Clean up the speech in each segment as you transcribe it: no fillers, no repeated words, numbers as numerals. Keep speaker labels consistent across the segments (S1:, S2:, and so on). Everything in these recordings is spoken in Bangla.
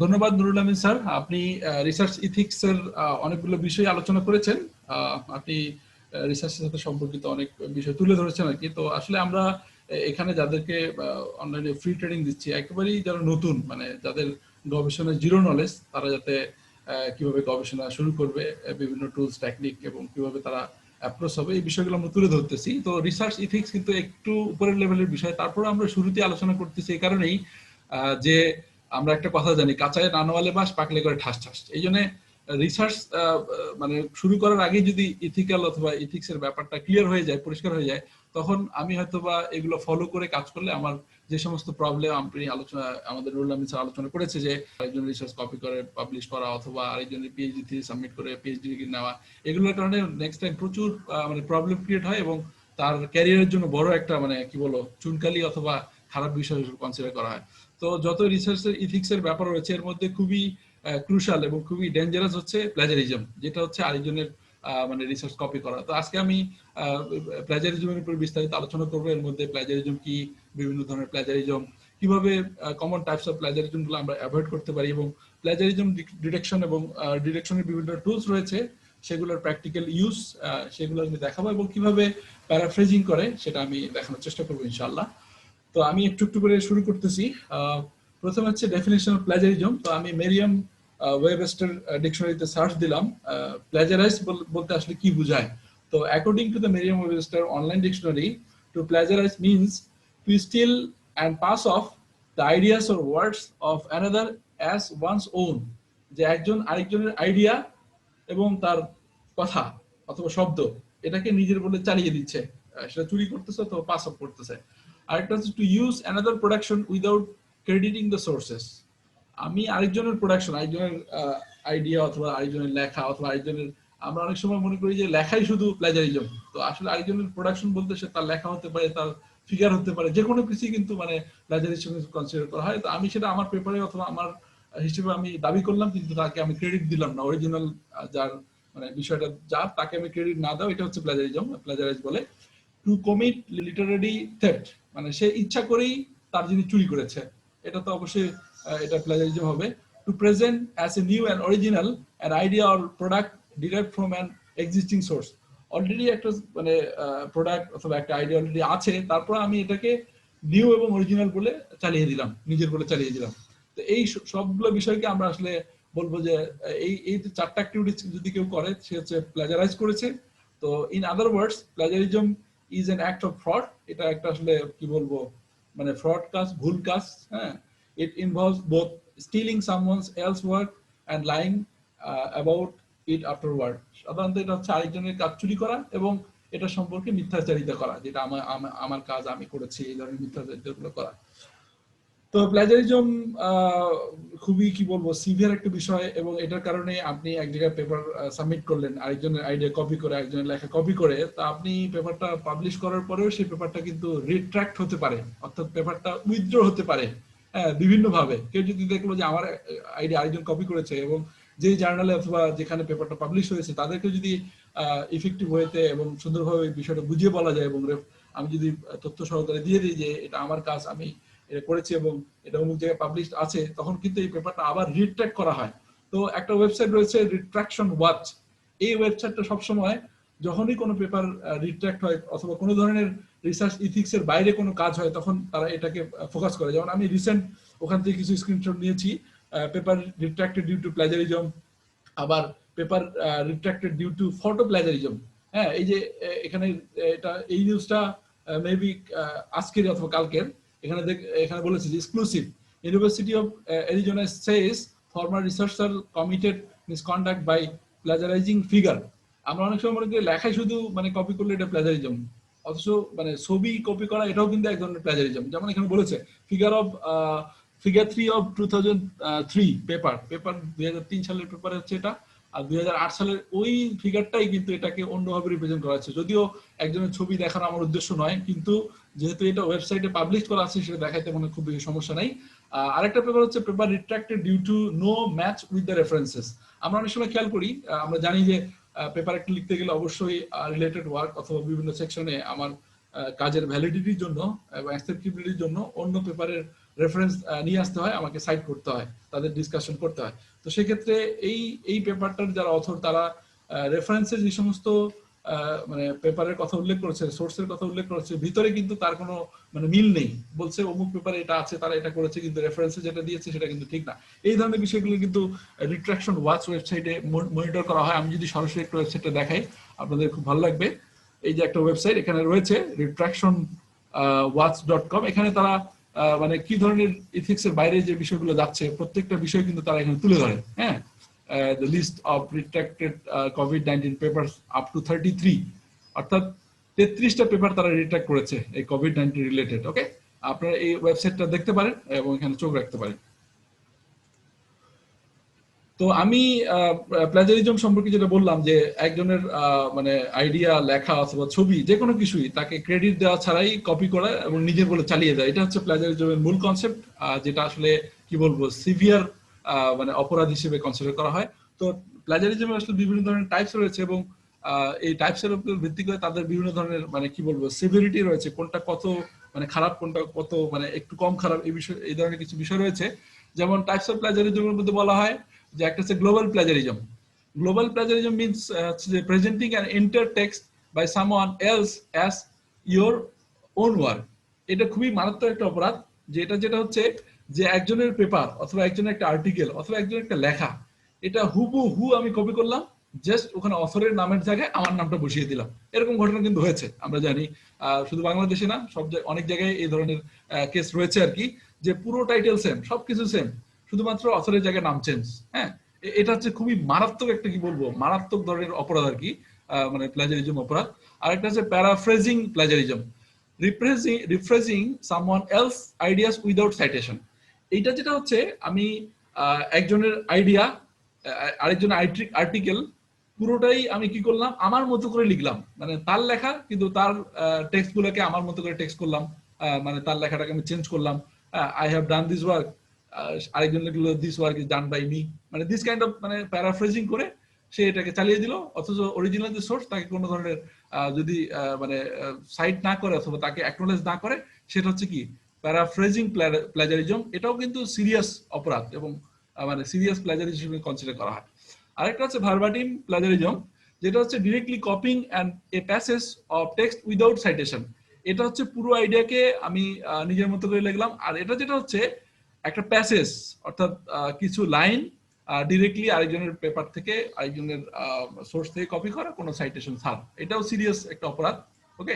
S1: ধন্যবাদ নুরুল আমিন স্যার, আপনি রিসার্চ ইথিক্স এর অনেকগুলো বিষয় আলোচনা করেছেন। আপনি রিসার্চের সাথে সম্পর্কিত অনেক বিষয় তুলে ধরেছেন আর কি। তো আসলে আমরা এখানে যাদেরকে অনলাইনে ফ্রি ট্রেনিং দিচ্ছি, একেবারেই যারা নতুন, মানে যাদের গবেষণায় জিরো নলেজ, তারা যাতে কিভাবে গবেষণা শুরু করবে, বিভিন্ন টুলস টেকনিক এবং কিভাবে তারা অ্যাপ্রোচ হবে, এই বিষয়গুলো আমরা তুলে ধরতেছি। তো রিসার্চ ইথিক্স কিন্তু একটু উপরের লেভেলের বিষয়, তারপরে আমরা শুরুতে আলোচনা করতেছি এই কারণেই যে আমরা একটা কথা জানি, কাঁচায় নানওয়ালে বাস, পাকলে করে ঠাস ঠাস। এই জন্য রিসার্চ মানে শুরু করার আগে যদি ইথিক্যাল অথবা ইথিক্স এর ব্যাপারটা ক্লিয়ার হয়ে যায়, পরিষ্কার হয়ে যায়, তখন আমি হয়তোবা এগুলো ফলো করে কাজ করলে আমার যে সমস্ত প্রবলেম আপনি আলোচনা, আমাদের নুরুল আমিন স্যার আলোচনা করেছে, যে আরেকজন রিসার্চ কপি করে পাবলিশ করা অথবা আরেকজনের পিএইচডি থিসিস সাবমিট করে পিএইচডি ডিগ্রি নেওয়া, এগুলোর কারণে নেক্সট টাইম প্রচুর মানে প্রবলেম ক্রিয়েট হয় এবং তার ক্যারিয়ারের জন্য বড় একটা মানে কি বলো চুনকালি অথবা খারাপ বিষয় কনসিডার করা হয়। তো যত রিসার্চের ইথিক্স এর ব্যাপার রয়েছে, এর মধ্যে খুবই ক্রুশাল এবং খুবই ডেঞ্জারাস হচ্ছে প্লাজারিজম, যেটা হচ্ছে আরেকজনের মানে রিসার্চ কপি করা। তো আজকে আমি প্লাজারিজমের উপর বিস্তারিত আলোচনা করবো। এর মধ্যে প্লাজারিজম কি, বিভিন্ন ধরনের প্লাজারিজম, কিভাবে কমন টাইপস অফ প্লাজারিজম গুলো আমরা অ্যাভয়েড করতে পারি, এবং প্লাজারিজম ডিটেকশন এবং ডিটেকশনের বিভিন্ন টুলস রয়েছে, সেগুলোর প্র্যাকটিক্যাল ইউজ, সেগুলো আমি দেখাবো, এবং কিভাবে প্যারাফ্রেজিং করে সেটা আমি দেখানোর চেষ্টা করবো ইনশাআল্লাহ। তো আমি একটু একটু করে শুরু করতেছি। প্রথম হচ্ছে ডেফিনেশন অফ প্লাজারিজম। তো আমি মেরিয়াম ওয়েবস্টার ডিকশনারিতে সার্চ দিলাম প্লাজারাইজ বলতে আসলে কি বোঝায়। তো according to the Merriam Webster online dictionary, to plagiarize means to steal and pass off the ideas or words of another as one's own. যে একজন আরেকজনের আইডিয়া এবং তার কথা অথবা শব্দ, এটাকে নিজের বলে চালিয়ে দিচ্ছে, সেটা চুরি করতেছে অথবা পাস অফ করতেছে। আরেকটা হচ্ছে to use another production without ক্রেডিটিং the sources. আমি আরেকজনের প্রোডাকশন, আরেকজনের আইডিয়া অথবা আরেকজনের লেখা অথবা আরেকজনের, আমরা অনেক সময় মনে করি যে লেখাই শুধু প্লাজারিজম। তো আসলে আরেকজনের প্রোডাকশন বলতে সে তার লেখা হতে পারে, তার ফিগার হতে পারে, যে কোনো কিছুই কিন্তু মানে প্লাজারিজম কনসিডার করা হয়। তো আমি সেটা আমার পেপারে অথবা আমার হিসেবে আমি দাবি করলাম, কিন্তু তাকে আমি ক্রেডিট দিলাম না। অরিজিনাল যার মানে বিষয়টা যার, তাকে আমি ক্রেডিট না দাও, এটা হচ্ছে প্লাজারিজম। প্লাজারাইজ বলে টু কমিট লিটারারি থেফট, মানে সে ইচ্ছা করেই তার জিনিস চুরি করেছে, এটা তো অবশ্যই এটা প্লাজারিজম হবে। To present as a new and original an idea or product derived from an existing source. Already একটা মানে প্রোডাক্ট অথবা একটা আইডিয়া অলরেডি আছে, তারপর আমি এটাকে নিউ এবং অরিজিনাল বলে চালিয়ে দিলাম, নিজের বলে চালিয়ে দিলাম। তো এই সবগুলো বিষয়কে আমরা আসলে বলবো যে এই চারটা অ্যাক্টিভিটি যদি কেউ করে, সে হচ্ছে প্লাজারাইজ করেছে। তো in other words, plagiarism is an act of fraud. এটা একটা আসলে কি বলবো, মানে ফ্রড কাজ, ভুল কাজ। হ্যাঁ, it involves both stealing someone's else work and lying about it afterward. সাধারণত এটা হচ্ছে আরেকজনের কাজ চুরি করা এবং এটা সম্পর্কে মিথ্যাচারিতা করা, যেটা আমার কাজ, আমি করেছি, এই ধরনের মিথ্যাচারিতাগুলো করা। তো প্লাজারিজম খুবই কি বলবো সিভিয়ার একটা বিষয়, এবং এটার কারণে আপনি এক জায়গায় পেপার সাবমিট করলেন আরেকজনের আইডিয়া কপি করে, একজনের লেখা কপি করে, তা আপনি পেপারটা পাবলিশ করার পরেও সেই পেপারটা কিন্তু রিট্রাক্ট হতে পারে, অর্থাৎ পেপারটা উইথড্র হতে পারে। হ্যাঁ, বিভিন্ন ভাবে কেউ যদি দেখলো যে আমার আইডিয়া আরেকজন কপি করেছে, এবং যে জার্নালে অথবা যেখানে পেপারটা পাবলিশ হয়েছে তাদেরকে যদি ইফেক্টিভ ওয়েতে এবং সুন্দরভাবে বিষয়টা বুঝিয়ে বলা যায়, এবং আমি যদি তথ্য সহকারে দিয়ে দিই যে এটা আমার কাজ, আমি এটা করেছি এবং এটা অমুক জায়গায় পাবলিশ আছে, তখন কিন্তু এই পেপারটা আবার রিট্র্যাক্ট করা হয়। তো একটা ওয়েবসাইট রয়েছে রিট্রাকশন ওয়াচ। এই ওয়েবসাইটটা সবসময় যখনই কোনো পেপার রিট্র্যাক্ট হয় অথবা কোনো ধরনের রিসার্চ ইথিক্স এর বাইরে কোনো কাজ হয়, তখন তারা এটাকে ফোকাস করে। যেমন আমি রিসেন্ট ওখান থেকে কিছু স্ক্রিনশট নিয়েছি, পেপার রিট্র্যাক্টেড ডিউ টু প্লাজারিজম, আবার paper retracted due to photo প্লাজারিজম। হ্যাঁ, এই যে এখানে এটা এই নিউজটা মেবি আজকের অথবা কালকের। এখানে এখানে বলেছে যে exclusive, University of Arizona says former researcher committed misconduct by plagiarizing figure. আমরা অনেক সময় মনে করি লেখাই শুধু মানে কপি করলে এটা প্লাজারিজম, অথচ মানে ছবি কপি করা এটাও কিন্তু এক ধরনের প্লাজারিজম। যেমন এখানে বলেছে ফিগার 3 অফ 2003 পেপার 2003 সালের পেপার হচ্ছে এটা, আর 2008 সালের ওই ফিগারটাই কিন্তু এটাকে অন্যভাবে রিপ্রেজেন্ট করা হচ্ছে। যদিও একজনের ছবি দেখানো আমার উদ্দেশ্য নয়, কিন্তু যেহেতু এটা ওয়েবসাইটে পাবলিশ করা আছে, সেটা দেখাইতে মনে খুব বেশি সমস্যা নাই। আরেকটা পেপার হচ্ছে paper retracted due to no match with the references. আমরা অনেক সময় খেয়াল করি, আমরা জানি যে পেপার একটা লিখতে গেলে অবশ্যই রিলেটেড ওয়ার্ক অথবা বিভিন্ন সেকশনে আমার কাজের ভ্যালিডিটির জন্য এবং অ্যাকসেপ্টেবিলিটির জন্য অন্য পেপারের রেফারেন্স নিয়ে আসতে হয়, আমাকে সাইট করতে হয়, তাদের ডিসকাশন করতে হয়। তো সেক্ষেত্রে এই পেপারটার যারা অথর তারা রেফারেন্সের যে সমস্ত মানে পেপারের কথা উল্লেখ করেছে, সোর্সের কথা উল্লেখ করেছে, ভিতরে কিন্তু তার কোনো মানে মিল নেই। বলছে অমুক পেপারে এটা আছে, তারা এটা করেছে, কিন্তু রেফারেন্সে যেটা দিয়েছে সেটা কিন্তু ঠিক না। এই ধরনের বিষয়গুলো কিন্তু রিট্রাকশন ওয়াচ ওয়েবসাইটে মনিটর করা হয়। আমি যদি সরাসরি একটা ওয়েবসাইটে দেখাই আপনাদের খুব ভালো লাগবে। এই যে একটা ওয়েবসাইট এখানে রয়েছে retraction watch.com, এখানে তারা মানে কি ধরনের ইথিক্সের বাইরে যে বিষয়গুলো যাচ্ছে প্রত্যেকটা বিষয় কিন্তু তারা এখানে তুলে ধরে। হ্যাঁ, the list of retracted COVID-19 papers up to 33, অর্থাৎ 33টা পেপার তারা রিট্রাক্ট করেছে এই কোভিড-19 রিলেটেড। ওকে, আপনারা এই ওয়েবসাইটটা দেখতে পারেন এবং এখানে চোখ রাখতে পারেন। তো আমি প্লাজারিজম সম্পর্কে যেটা বললাম যে একজনের মানে আইডিয়া, লেখা অথবা ছবি যে কোনো কিছুই তাকে ক্রেডিট দেওয়া ছাড়াই কপি করা এবং নিজের বলে চালিয়ে দেয়, এটা হচ্ছে প্লাজারিজমের মূল কনসেপ্ট, যেটা আসলে কি বলবো সিভিয়ার মানে অপরাধ হিসেবে কনসিডার করা হয়। তো প্লাজারিজমের আসলে বিভিন্ন ধরনের টাইপস রয়েছে এবং এই টাইপসের উপর ভিত্তি করে তাদের বিভিন্ন ধরনের মানে কি বলবো সিভিয়ারিটি রয়েছে, কোনটা কত মানে খারাপ, কোনটা কত মানে একটু কম খারাপ, এই বিষয় এই ধরনের কিছু বিষয় রয়েছে। যেমন টাইপস অফ প্লাজারিজমের মধ্যে বলা হয় যে একটা হচ্ছে global plagiarism. Global plagiarism means presenting an entire text by someone else as your own work. এটা খুবই মারাত্মক একটা অপরাধ, যেটা হচ্ছে যে একজনের পেপার অথবা একজনের একটা আর্টিকেল অথবা একজনের একটা লেখা, এটা হুবহু আমি কপি করলাম, জাস্ট ওখানে অথরের নামের জায়গায় আমার নামটা বসিয়ে দিলাম। এরকম ঘটনা কিন্তু হয়েছে, আমরা জানি। শুধু বাংলাদেশে না, সব অনেক জায়গায় এই ধরনের কেস রয়েছে আর কি, যে পুরো টাইটেল সেম, সবকিছু সেম, শুধুমাত্র অথরের জায়গায় নাম চেঞ্জ। হ্যাঁ, এটা হচ্ছে খুবই মারাত্মক একটা কি বলবো মারাত্মক ধরনের অপরাধ আর কি, মানে প্লাজারিজম অপরাধ। আরেকটা হচ্ছে paraphrasing plagiarism, rephrasing someone else ideas without citation. এইটা যেটা হচ্ছে আমি একজনের আইডিয়া, আরেকজনের আর্টিকেল পুরোটাই আমি কি করলাম আমার মতো করে লিখলাম, মানে তার লেখা কিন্তু তার টেক্সট গুলোকে আমার মতো করে টেক্সট করলাম, মানে তার লেখাটাকে আমি চেঞ্জ করলাম। I have done this work, আরেকজন লিখলো this work is done by me, মানে দিস কাইন্ড অফ মানে প্যারাফ্রেজিং করে সে এটাকে চালিয়ে দিল, অথচ অরিজিনাল যে সোর্স তাকে কোনো ধরনের যদি মানে সাইট না করে অথবা তাকে অ্যাকনোলেজ না করে, সেটা হচ্ছে কি প্যারাফ্রেজিং প্লাজারিজম। এটাও কিন্তু সিরিয়াস অপরাধ এবং মানে সিরিয়াস প্লাজারিজম হিসেবে কনসিডার করা হয়। আরেকটা হচ্ছে ভার্বাটিম প্লাজারিজম, যেটা হচ্ছে directly copying and a passage of text without citation. এটা হচ্ছে পুরো আইডিয়াকে আমি নিজের মতো করে লিখলাম, আর এটা যেটা হচ্ছে একটা প্যাসেজ, অর্থাৎ কিছু লাইন ডিরেক্টলি আরেকজনের পেপার থেকে আরেকজনের সোর্স থেকে কপি করা, কোনো সাইটেশন ছাড়া, এটাও সিরিয়াস একটা অপরাধ। ওকে,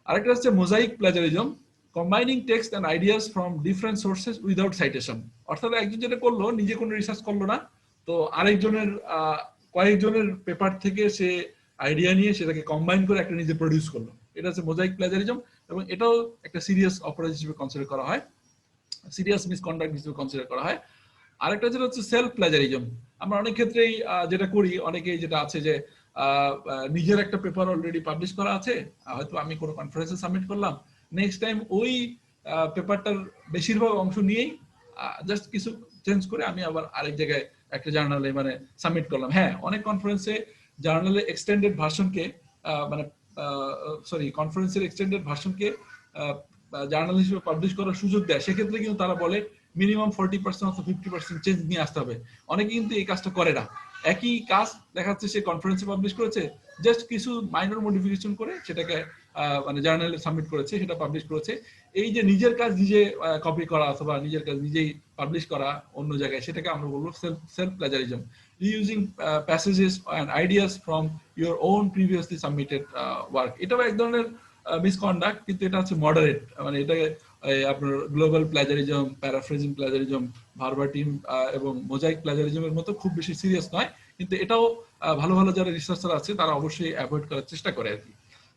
S1: আরেকটা হচ্ছে mosaic plagiarism, combining text and ideas from different sources without citation. অর্থাৎ একজন যেটা করলো নিজে কোনো রিসার্চ করলো না, তো আরেকজনের কয়েকজনের পেপার থেকে সে আইডিয়া নিয়ে সেটাকে কম্বাইন করে একটা নিজে প্রডিউস করলো, এটা হচ্ছে মোজাইক প্লাজারিজম এবং এটাও একটা সিরিয়াস অপরাধ হিসেবে কনসিডার করা হয়, সিরিয়াস মিসকন্ডাক্ট হিসেবে কনসিডার করা হয়। আরেকটা যেটা হচ্ছে সেলফ প্লাজারিজম। আমরা অনেক ক্ষেত্রেই যেটা করি, অনেকেই যেটা আছে যে নিজের একটা পেপার অলরেডি পাবলিশ করা আছে, হয়তো আমি কোনো কনফারেন্সে সাবমিট করলাম, নেক্সট টাইম ওই পেপারটার বেশিরভাগ অংশ নিয়েই জাস্ট কিছু চেঞ্জ করে আমি আবার আরেক জায়গায় একটা জার্নালে মানে সাবমিট করলাম। হ্যাঁ, অনেক কনফারেন্সে জার্নালের এক্সটেন্ডেড ভার্সনকে মানে সরি কনফারেন্সের এক্সটেন্ডেড ভার্সনকে জার্নাল হিসেবে পাবলিশ করার সুযোগ দেয়, সেক্ষেত্রে কিন্তু তারা বলে মিনিমাম 40% অথবা 50% চেঞ্জ নিয়ে আসতে হবে। অনেকে কিন্তু এই কাজটা করে না, একই কাজ দেখাচ্ছে সে কনফারেন্সে পাবলিশ করেছে, জাস্ট কিছু মাইনর মডিফিকেশন করে সেটাকে মানে জার্নালে সাবমিট করেছে, সেটা পাবলিশ করেছে। এই যে নিজের কাজ নিজে কপি করা অথবা নিজের কাজ নিজেই পাবলিশ করা অন্য জায়গায়, সেটাকে আমরা বলবো self plagiarism. Using passages and ideas from your own previously submitted work, এটাও এক ধরনের মিসকন্ডাক্ট, কিন্তু এটা হচ্ছে মডারেট, মানে এটাকে আপনার গ্লোবাল প্লাজারিজম, প্যারাফ্রেজিং প্লাজারিজম, ভার্বাটিম এবং মোজাইক প্লাজারিজমের মতো খুব বেশি সিরিয়াস নয়, কিন্তু এটাও ভালো ভালো যারা রিসার্চার আছে তারা অবশ্যই অ্যাভয়েড করার চেষ্টা করে আর কি।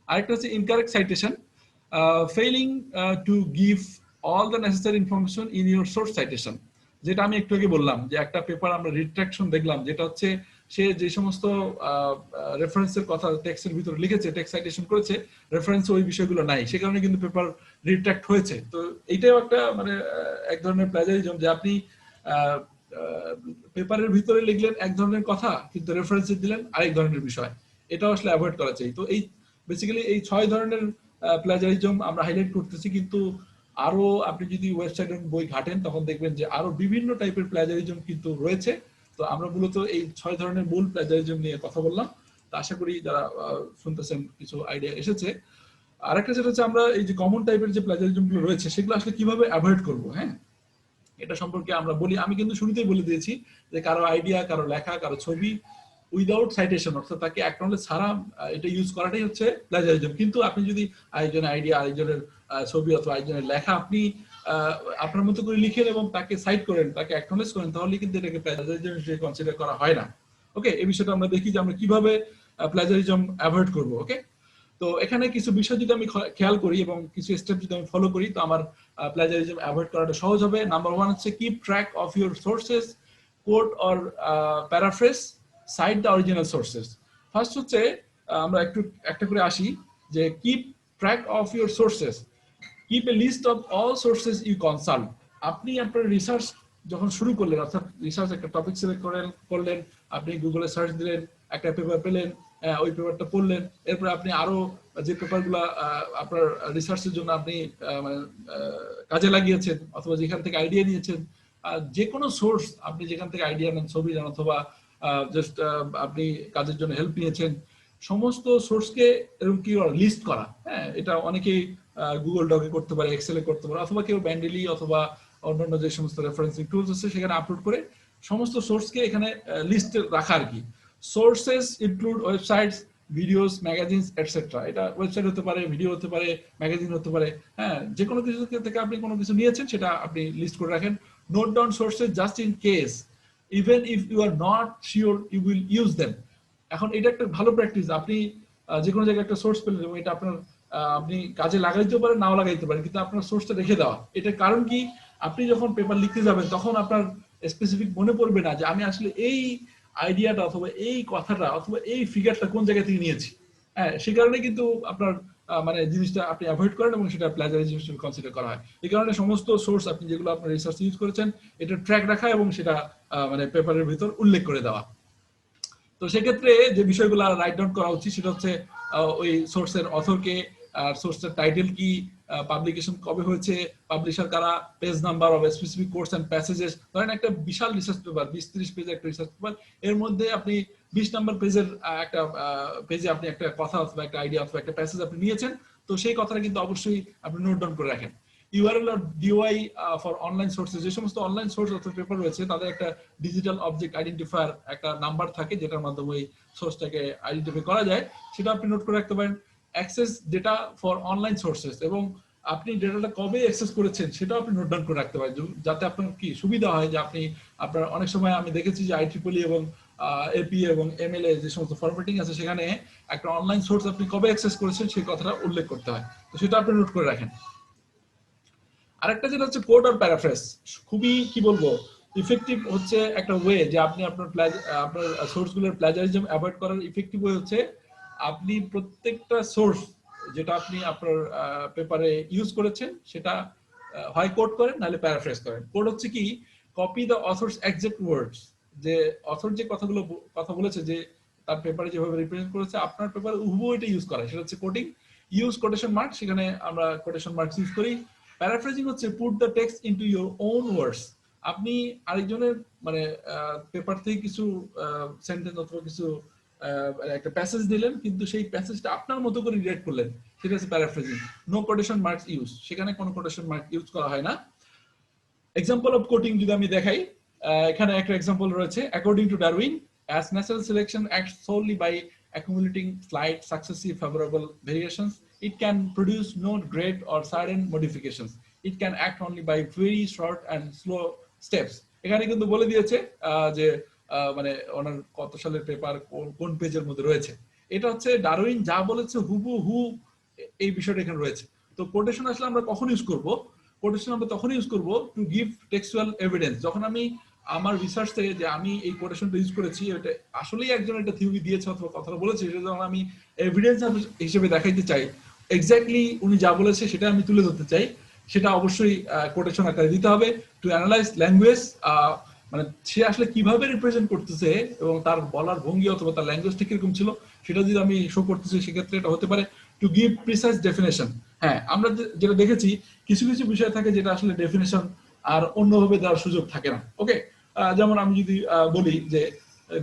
S1: আরেকটা হচ্ছে incorrect citation, failing to give all the necessary information in your source citation. যেটা আমি একটু আগে বললাম যে একটা পেপার আমরা রিট্রাকশন দেখলাম, যেটা হচ্ছে সে যে সমস্ত রেফারেন্সের কথা টেক্সটের ভিতরে লিখেছে, টেক্সট সাইটেশন করেছে, রেফারেন্স ওই বিষয়গুলো নাই, সে কারণে কিন্তু পেপার রিট্রাক্ট হয়েছে। তো এইটাও একটা মানে এক ধরনের প্লাজারিজম, যে আপনি পেপারের ভিতরে লিখলেন এক ধরনের কথা কিন্তু রেফারেন্সে দিলেন আরেক ধরনের বিষয়, এটা আসলে অ্যাভয়েড করা চাই। তো এই বেসিক্যালি এই 6 ধরনের প্লাজারিজম আমরা হাইলাইট করতেছি, কিন্তু আরো আপনি যদি ওয়েবসাইটের বই ঘাটেন তখন দেখবেন যে আরো বিভিন্ন টাইপের প্লাজারিজম কিন্তু রয়েছে। তো আমরা মূলত এই 6 ধরনের মূল প্লাজারিজম নিয়ে কথা বললাম। তো আশা করি যারা শুনতেছেন কিছু আইডিয়া এসেছে। আরেকটা যেটা হচ্ছে আমরা এই যে কমন টাইপের যে প্লাজারিজম গুলো রয়েছে সেগুলো আসলে কিভাবে অ্যাভয়েড করবো, হ্যাঁ, এটা সম্পর্কে আমরা বলি। আমি কিন্তু শুরুতেই বলে দিয়েছি যে কারো আইডিয়া, কারো লেখা, কারো ছবি উইদাউট সাইটেশন, অর্থাৎ তাকে অ্যাকনলেজ ছাড়া এটা ইউজ করাটাই হচ্ছে প্লাজারিজম। কিন্তু আপনি যদি আরেকজনের আইডিয়া, আরেকজনের ছবি অথবা আরেকজনের লেখা আপনি আপনার মতো করে লিখেন এবং তাকে সাইট করেন, তাকে অ্যাকনলেজ করেন, তাহলে কিন্তু এটাকে প্লাজারিজম হিসেবে কনসিডার করা হয় না। ওকে, এই বিষয়টা আমরা দেখি যে আমরা কিভাবে প্লাজারিজম অ্যাভয়েড করব। ওকে, তো এখানে কিছু বিষয় যদি আমি খেয়াল করি এবং কিছু স্টেপ যদি আমি ফলো করি তো আমার প্লাজারিজম অ্যাভয়েড করাটা সহজ হবে। নাম্বার 1 হচ্ছে keep track of your sources, quote or paraphrase, cite the original sources. First হচ্ছে আমরা একটু একটা করে আসি যে keep track of your sources, keep a list of all sources you consult. আপনি আপনার রিসার্চ যখন শুরু করলেন, অর্থাৎ রিসার্চ একটা টপিক সিলেক্ট করলেন, আপনি গুগলে সার্চ দিলেন, একটা পেপার পেলেন, ওই পেপারটা পড়লেন, এরপরে আপনি আরো যে পেপারগুলো আপনার রিসার্চের জন্য আপনি মানে কাজে লাগিয়েছেন অথবা যেখান থেকে আইডিয়া নিয়েছেন, যে কোনো সোর্স আপনি যেখান থেকে আইডিয়া নেন, ছবি নেন অথবা জাস্ট আপনি কাজের জন্য হেল্প নিয়েছেন, সমস্ত সোর্সকে এরকম কি লিস্ট করা। হ্যাঁ, এটা অনেকেই গুগল ডকে করতে পারে, এক্সেলে করতে পারে, অথবা কেউ ব্যান্ডেলি অথবা অন্যান্য যে সমস্ত রেফারেন্সিং টুলস আছে সেখানে আপলোড করে সমস্ত সোর্সকে এখানে লিস্টে রাখা আর কি। Sources include websites, videos, magazines etcetera. এটা ওয়েবসাইট হতে পারে, ভিডিও হতে পারে, ম্যাগাজিন হতে পারে, হ্যাঁ, যে কোনো কিছু থেকে আপনি কোনো কিছু নিয়েছেন সেটা আপনি লিস্ট করে রাখেন। Note down sources just in case, even if you are not sure you will use them. এখন এটা একটা ভালো প্র্যাকটিস। আপনি যে কোনো জায়গায় একটা সোর্স পেলেন এবং এটা আপনার আপনি কাজে লাগাইতে পারেন, নাও লাগাইতে পারেন, কিন্তু আপনার সোর্সটা রেখে দেওয়া। এটার কারণ কি, আপনি যখন পেপার লিখতে যাবেন তখন আপনার স্পেসিফিক মনে পড়বে না যে আমি আসলে এই আইডিয়াটা অথবা এই কথাটা অথবা এই ফিগারটা কোন জায়গা থেকে নিয়েছি। হ্যাঁ, সে কারণে কিন্তু আপনার মানে জিনিসটা আপনি অ্যাভয়েড করেন এবং সেটা প্লাজারিজম হিসেবে কনসিডার করা হয়। এই কারণে সমস্ত সোর্স আপনি যেগুলো আপনার রিসার্চ ইউজ করেছেন এটা ট্র্যাক রাখা এবং সেটা মানে পেপারের ভিতর উল্লেখ করে দেওয়া। তো সেক্ষেত্রে যে বিষয়গুলো রাইট ডাউন করা উচিত সেটা হচ্ছে ওই সোর্সের অথরকে, সোর্সের টাইটেল কি, পাবলিকেশন কবে হয়েছে, পাবলিশার কারা, page number of specific course and passages. ধরেন একটা বিশাল রিসার্চ পেপার 20-30 পেজের একটা রিসার্চ পেপার, এর মধ্যে আপনি 20 নাম্বার পেজের একটা পেজে আপনি একটা কথা অথবা একটা আইডিয়া অথবা একটা প্যাসেজ আপনি নিয়েছেন, তো সেই কথাটা কিন্তু অবশ্যই আপনি নোট ডাউন করে রাখেন। ইউআরএল আর ডিওআই ফর অনলাইন সোর্সেস, যে সমস্ত অনলাইন সোর্স অথবা পেপার রয়েছে তাদের একটা ডিজিটাল অবজেক্ট আইডেন্টিফায়ার একটা নাম্বার থাকে যেটার মাধ্যমে ওই সোর্সটাকে আইডেন্টিফাই করা যায়, সেটা আপনি নোট করে রাখতে পারেন। Access data for online sources, এবং আপনি ডেটাটা কবে অ্যাক্সেস করেছেন সেটাও আপনি নোট ডাউন করে রাখতে পারেন, যাতে আপনার কি সুবিধা হয় যে আপনি আপনার অনেক সময় আমি দেখেছি যে IEEE এবং এপি এবং এমএলএ যে সমস্ত ফরম্যাটিং আছে সেখানে একটা অনলাইন সোর্স আপনি কবে অ্যাক্সেস করেছেন সেই কথাটা উল্লেখ করতে হয়, তো সেটা আপনি নোট করে রাখেন। আরেকটা যেটা হচ্ছে কোড আর প্যারাফ্রেজ, খুবই কি বলবো ইফেক্টিভ হচ্ছে একটা ওয়ে যে আপনি আপনার আপনার সোর্সগুলোর প্লাজারিজম অ্যাভয়েড করার ইফেক্টিভ ওয়ে হচ্ছে আপনি প্রত্যেকটা সোর্স যেটা আপনি আপনার পেপারে ইউজ করেছেন সেটা হয় কোড করেন নাহলে প্যারাফ্রেজ করেন। কোড হচ্ছে কি, কপি দ্য অথরস এক্সাক্ট ওয়ার্ডস, যে অথর যে কথা বলেছে যে তার পেপারে যেভাবে রিপ্রেজেন্ট করেছে আপনার পেপারে হুবহু এটা ইউজ করা, সেটা হচ্ছে কোডিং। ইউজ কোটেশন মার্ক, সেখানে আমরা কোটেশন মার্ক ইউজ করি। প্যারাফ্রেজিং হচ্ছে put the text into your own words, আপনি আরেকজনের মানে পেপার থেকে কিছু সেন্টেন্স অথবা কিছু একটা প্যাসেজ দিলেন কিন্তু সেই প্যাসেজটা আপনার মতো করে রিলেট করলেন, সেটা হচ্ছে paraphrasing. No quotation marks use, সেখানে কোনো কোটেশন মার্ক ইউজ করা হয় না। এক্সাম্পল অফ কোটিং যদি আমি দেখাই, এখানে একটা এক্সাম্পল রয়েছে, according to Darwin, as natural selection acts solely by accumulating slight successive favorable variations, it can produce no great or sudden modifications. It can act only by very short and slow steps. এখানে কিন্তু বলে দিয়েছে যে মানে ওনার কত সালের পেপার কোন পেজের মধ্যে রয়েছে, এটা হচ্ছে ডারউইন যা বলেছে হুবহু এই বিষয়টা এখানে রয়েছে। তো কোটেশন আসলে আমরা কখন ইউজ করব, কোটেশন আমরা তখন ইউজ করব টু গিভ টেক্সচুয়াল এভিডেন্স, যখন আমি আমার রিসার্চ থেকে যে আমি এই কোটেশনটা ইউজ করেছি এটা আসলেই একজন একটা থিওরি দিয়েছে অথবা কথাটা বলেছে, সেটা যখন আমি এভিডেন্স হিসেবে দেখাইতে চাই, এক্স্যাক্টলি উনি যা বলেছে সেটা আমি তুলে ধরতে চাই, সেটা অবশ্যই কোটেশন আকারে দিতে হবে। টু অ্যানালাইজ ল্যাঙ্গুয়েজ, মানে সে আসলে কিভাবে রিপ্রেজেন্ট করতেছে এবং তার বলার ভঙ্গি অথবা তার ল্যাঙ্গুয়েজটা কিরকম ছিল সেটা যদি আমি শো করতেছি, সেক্ষেত্রে এটা হতে পারে টু গিভ প্রিসাইজ ডেফিনেশন। হ্যাঁ, আমরা যেটা দেখেছি কিছু কিছু বিষয় থাকে যেটা আসলে ডেফিনেশন আর অন্যভাবে দেওয়ার সুযোগ থাকে না। ওকে, যেমন আমি যদি বলি যে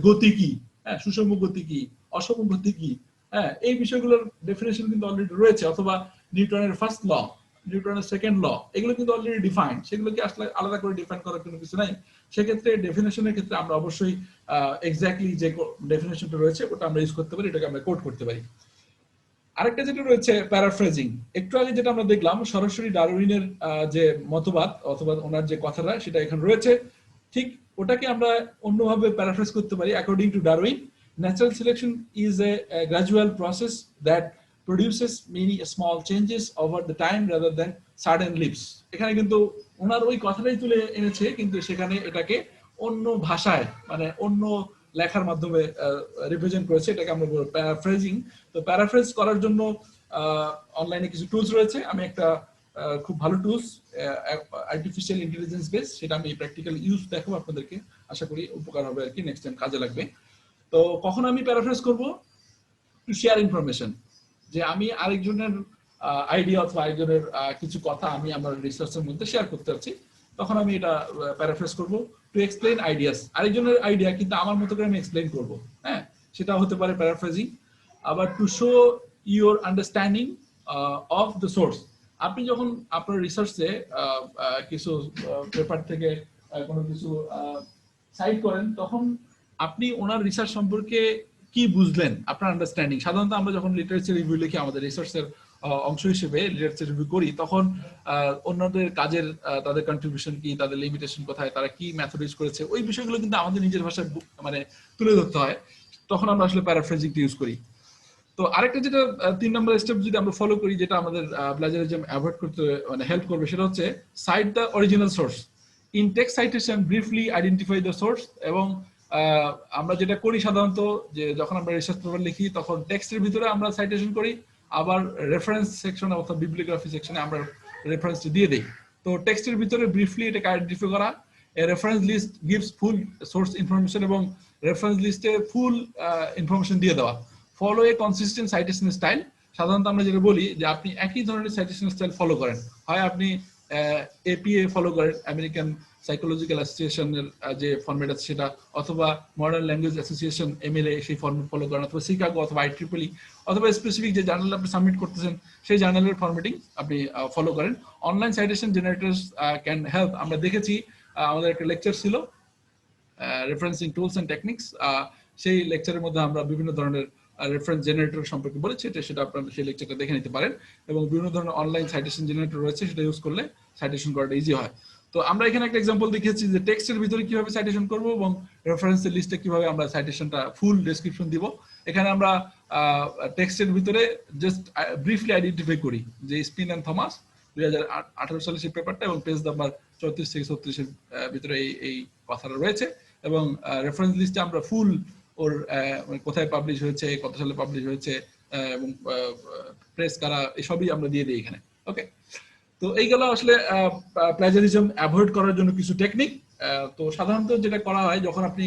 S1: গতি কি, হ্যাঁ, সুষম গতি কি, অসম গতি কি, হ্যাঁ, এই বিষয়গুলোর ডেফিনেশন কিন্তু অলরেডি রয়েছে, অথবা নিউটনের ফার্স্ট ল, নিউটনের সেকেন্ড ল, এগুলো কিন্তু অলরেডি ডিফাইন্ড, সেগুলোকে আসলে আলাদা করে ডিফাইন করার কোনো কিছু নাই। সেক্ষেত্রে ডেফিনেশনের ক্ষেত্রে আমরা অবশ্যই এক্স্যাক্টলি যে ডেফিনেশনটা রয়েছে ওটা আমরা ইউজ করতে পারি, এটাকে আমরা কোড করতে পারি। আরেকটা যেটা রয়েছে প্যারাফ্রেজিং, একটু আগে যেটা আমরা দেখলাম সরাসরি ডারউইনের যে মতবাদ অথবা ওনার যে কথাটা সেটা এখানে রয়েছে, ঠিক ওটাকে আমরা অন্যভাবে প্যারাফ্রেজ করতে পারি। According to Darwin, natural selection is a gradual process that produces many small changes over the time rather than sudden leaps. এখানে কিন্তু ওনার ওই কথাটাই তুলে এনেছে, কিন্তু সেখানে এটাকে অন্য ভাষায় মানে অন্য লেখার মাধ্যমে রিপ্রেজেন্ট করেছে, এটাকে আমরা বলবো প্যারাফ্রেজিং। তো প্যারাফ্রেজ করার জন্য অনলাইনে কিছু টুলস রয়েছে। আমি একটা খুব ভালো টুলস, আর্টিফিশিয়াল ইন্টেলিজেন্স বেস, সেটা আমি প্র্যাকটিক্যাল ইউজ দেখাবো আপনাদেরকে, আশা করি উপকার হবে আর কি, নেক্সট টাইম কাজে লাগবে। তো কখন আমি প্যারাফ্রেজ করব? টু শেয়ার ইনফরমেশন, যে আমি আরেকজনের আইডিয়া অথবা আরেকজনের কিছু কথা আমি আমার রিসার্চের মধ্যে শেয়ার করতে চাচ্ছি, তখন আমি এটা প্যারাফ্রেজ করব। টু এক্সপ্লেইন আইডিয়াস, আরেকজনের আইডিয়া কিন্তু আমার মতো করে আমি এক্সপ্লেইন করব, হ্যাঁ, সেটা হতে পারে প্যারাফ্রেজিং। আবার to show your understanding of the source, আপনি যখন আপনার রিসার্চে কিছু পেপার থেকে কোনো কিছু সাইট করেন, তখন আপনি ওনার রিসার্চ সম্পর্কে কি বুঝলেন, আপনার আন্ডারস্ট্যান্ডিং। সাধারণত আমরা যখন লিটারেচার রিভিউ লিখি, আমাদের রিসার্চের অংশ হিসেবে লিটারেচার রিভিউ করি, তখন অন্যদের কাজের তাদের কন্ট্রিবিউশন কি, তাদের লিমিটেশন কোথায়, তারা কি মেথড ইউজ করেছে, ওই বিষয়গুলো কিন্তু আমাদের নিজের ভাষায় মানে তুলে ধরতে হয়, তখন আমরা আসলে প্যারাফ্রেজিংটা ইউজ করি। তো আরেকটা যেটা 3 নম্বর স্টেপ যদি আমরা ফলো করি, যেটা আমাদের প্লাজারিজম অ্যাভয়েড করতে মানে হেল্প করবে, সেটা হচ্ছে cite the original source. In text citation briefly identify the source. এবং আমরা যেটা করি সাধারণত, যে যখন আমরা রিসার্চ পেপার লিখি তখন টেক্সটের ভিতরে আমরা সাইটেশন করি, আবার রেফারেন্স সেকশনে অথবা বিবলিওগ্রাফি সেকশনে আমরা রেফারেন্সটি দিয়ে দিই। তো টেক্সটের ভিতরে ব্রিফলি এটাকে আইডেন্টিফাই করা, রেফারেন্স লিস্ট গিভস ফুল সোর্স ইনফরমেশন, এবং রেফারেন্স লিস্টে ফুল ইনফরমেশন দিয়ে দেওয়া। ফলো এ কনসিস্টেন্ট সাইটেশন স্টাইল, সাধারণত আমরা যেটা বলি যে আপনি একই ধরনের সাইটেশন স্টাইল ফলো করেন, হয় আপনি এপিএ ফলো করেন, আমেরিকান সাইকোলজিক্যাল অ্যাসোসিয়েশনের যে ফরম্যাট আছে সেটা, অথবা মডার্ন ল্যাঙ্গুয়েজ অ্যাসোসিয়েশন এমএলএ সেই ফরম্যাট ফলো করেন, অথবা শিকাগো অথবা আইট্রিপলি, অথবা স্পেসিফিক যে জার্নাল আপনি সাবমিট করতেছেন সেই জার্নালের ফরম্যাটিং আপনি ফলো করেন। Online citation জেনারেটরস can help. আমরা দেখেছি আমাদের একটা লেকচার ছিল রেফারেন্সিং টুলস এন্ড টেকনিক্স, সেই লেকচারের মধ্যে আমরা বিভিন্ন ধরনের রেফারেন্স জেনারেটর সম্পর্কে বলেছি, সেটা আপনারা সেই লেকচারটা দেখে নিতে পারেন। এবং বিভিন্ন ধরনের অনলাইন সাইটেশন জেনারেটর রয়েছে, সেটা ইউজ করলে সাইটেশন করাটা ইজি হয়। তো আমরা এখানে একটা এক্সাম্পল দেখিয়েছি যে টেক্সটের ভিতরে কিভাবে সাইটেশন করব, এবং রেফারেন্সের লিস্টে কিভাবে আমরা সাইটেশনটা ফুল ডেসক্রিপশন দিব। এখানে আমরা টেক্সটের ভিতরে জাস্ট ব্রিফলি আইডেন্টিফাই করি যে স্পিন অ্যান্ড থমাস 2018 সালের সেই পেপারটা, এবং পেজ নাম্বার 34 থেকে 36 এর ভিতরে এই কথাটা রয়েছে। এবং রেফারেন্স লিস্টে আমরা ফুল ওর কোথায় পাবলিশ হয়েছে, কত সালে পাবলিশ হয়েছে, এবং প্রেস কারা, এসবই আমরা দিয়ে দিই এখানে। ওকে, তো এইগুলো আসলে প্লাজারিজম অ্যাভয়েড করার জন্য কিছু টেকনিক। তো সাধারণত যেটা করা হয়, যখন আপনি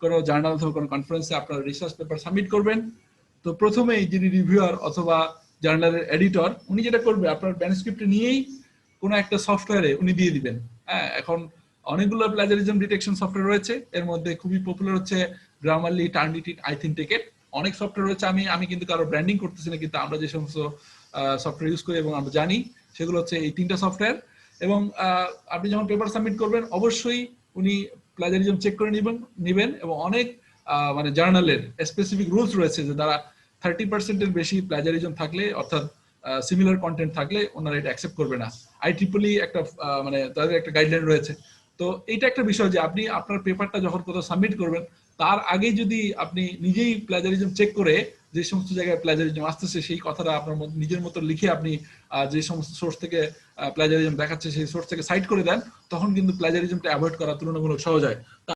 S1: কোনো জার্নাল অথবা কোনো কনফারেন্সে আপনার রিসার্চ পেপার সাবমিট করবেন, তো প্রথমেই যিনি রিভিউয়ার অথবা জার্নালের এডিটর, উনি যেটা করবে আপনার ম্যানুস্ক্রিপ্ট নিয়েই কোনো একটা সফটওয়্যারে উনি দিয়ে দিবেন। হ্যাঁ, এখন অনেকগুলো প্লাজারিজম ডিটেকশন সফটওয়্যার রয়েছে, এর মধ্যে খুবই পপুলার হচ্ছে গ্রামারলি, টার্নিটি, আইথেন্টিকেট, অনেক সফটওয়্যার রয়েছে। আমি কিন্তু কারো ব্র্যান্ডিং করতেছি না, কিন্তু আমরা যে সমস্ত সফটওয়্যার ইউজ করি এবং আমরা জানি সেগুলো হচ্ছে এই 3টা সফটওয়্যার। এবং আপনি যখন পেপার সাবমিট করবেন, অবশ্যই উনি প্লাজারিজম চেক করে নিবেন। এবং অনেক মানে জার্নালের স্পেসিফিক রুলস রয়েছে, যে তারা 30% বেশি প্লাজারিজম থাকলে, অর্থাৎ সিমিলার কন্টেন্ট থাকলে ওনারা এটা অ্যাকসেপ্ট করবে না। আইট্রিপলি একটা মানে তাদের একটা গাইডলাইন রয়েছে। তো এইটা একটা বিষয় যে আপনি আপনার পেপারটা যখন কোথাও সাবমিট করবেন, তার আগে যদি আপনি নিজেই প্লাজারিজম চেক করে যে সমস্ত জায়গায় প্লাজারিজম আসতেছে সেই কথাটা আপনার নিজের মতো লিখে আপনি যে সমস্ত সোর্স থেকে প্লাজারিজম দেখাচ্ছে সেই সোর্স থেকে সাইট করে দেন, তখন কিন্তু প্লাজারিজমটা অ্যাভয়েড করা তুলনামূলক সহজ হয়। তো